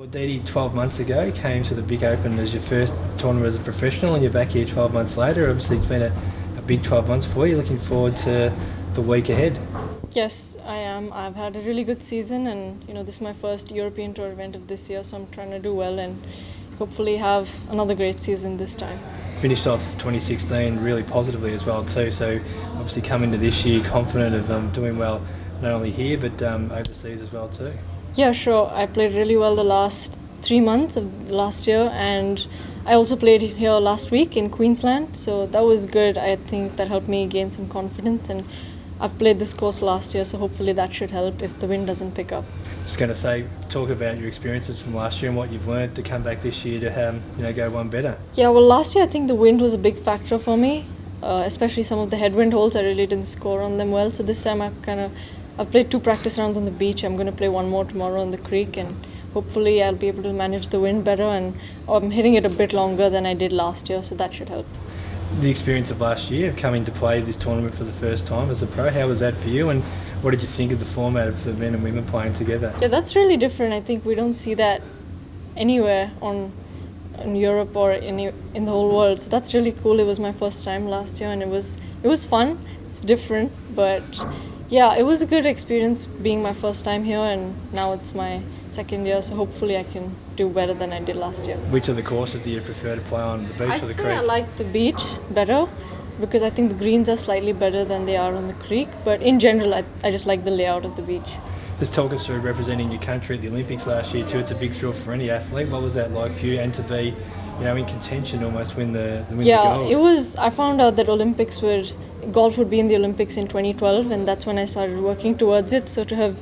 Aditi, 12 months ago, came to the Vic Open as your first tournament as a professional, and you're back here 12 months later. Obviously, it's been a big 12 months for you. Looking forward to the week ahead. Yes, I am. I've had a really good season, and this is my first European Tour event of this year, so I'm trying to do well and hopefully have another great season this time. Finished off 2016 really positively as well too, so obviously come into this year confident of doing well not only here but overseas as well too. Yeah, sure. I played really well the last 3 months of last year, and I also played here last week in Queensland, so that was good. I think that helped me gain some confidence, and I've played this course last year, so hopefully that should help if the wind doesn't pick up. Just going to say, talk about your experiences from last year and what you've learned to come back this year to go one better. Yeah, well, last year I think the wind was a big factor for me, especially some of the headwind holes. I really didn't score on them well, so this time I've played 2 practice rounds on the beach. I'm going to play 1 more tomorrow on the creek, and hopefully I'll be able to manage the wind better, and I'm hitting it a bit longer than I did last year, so that should help. The experience of last year of coming to play this tournament for the first time as a pro, how was that for you, and what did you think of the format of the men and women playing together? Yeah, that's really different. I think we don't see that anywhere in Europe or in the whole world, so that's really cool. It was my first time last year, and it was fun. It's different, but yeah, it was a good experience being my first time here, and now it's my second year, so hopefully I can do better than I did last year. Which of the courses do you prefer to play on, the beach or the creek? I like the beach better because I think the greens are slightly better than they are on the creek, but in general I just like the layout of the beach. Just talk us through representing your country at the Olympics last year too. It's a big thrill for any athlete. What was that like for you, and to be in contention almost win the gold? Yeah, it was. I found out that golf would be in the Olympics in 2012, and that's when I started working towards it. So to have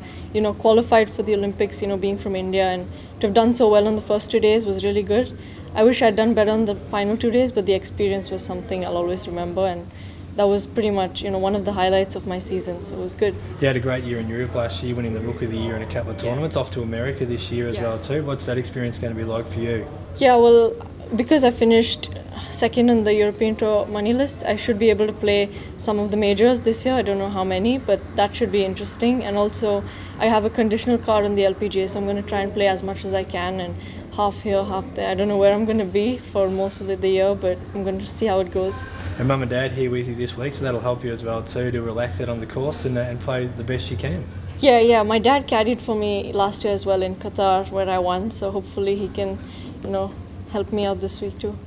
qualified for the Olympics, being from India, and to have done so well on the first 2 days was really good. I wish I'd done better on the final 2 days, but the experience was something I'll always remember, and that was pretty much one of the highlights of my season, so it was good. You had a great year in Europe last year, winning the Rookie of the Year in a couple of tournaments. Off to America this year as well too. What's that experience going to be like for you? Yeah, well, because I finished second on the European Tour money list, I should be able to play some of the majors this year. I don't know how many, but that should be interesting. And also, I have a conditional card on the LPGA, so I'm going to try and play as much as I can, and half here, half there. I don't know where I'm going to be for most of the year, but I'm going to see how it goes. And Mum and Dad here with you this week, so that'll help you as well too to relax out on the course and play the best you can. Yeah. My dad caddied for me last year as well in Qatar, where I won. So hopefully he can, help me out this week too.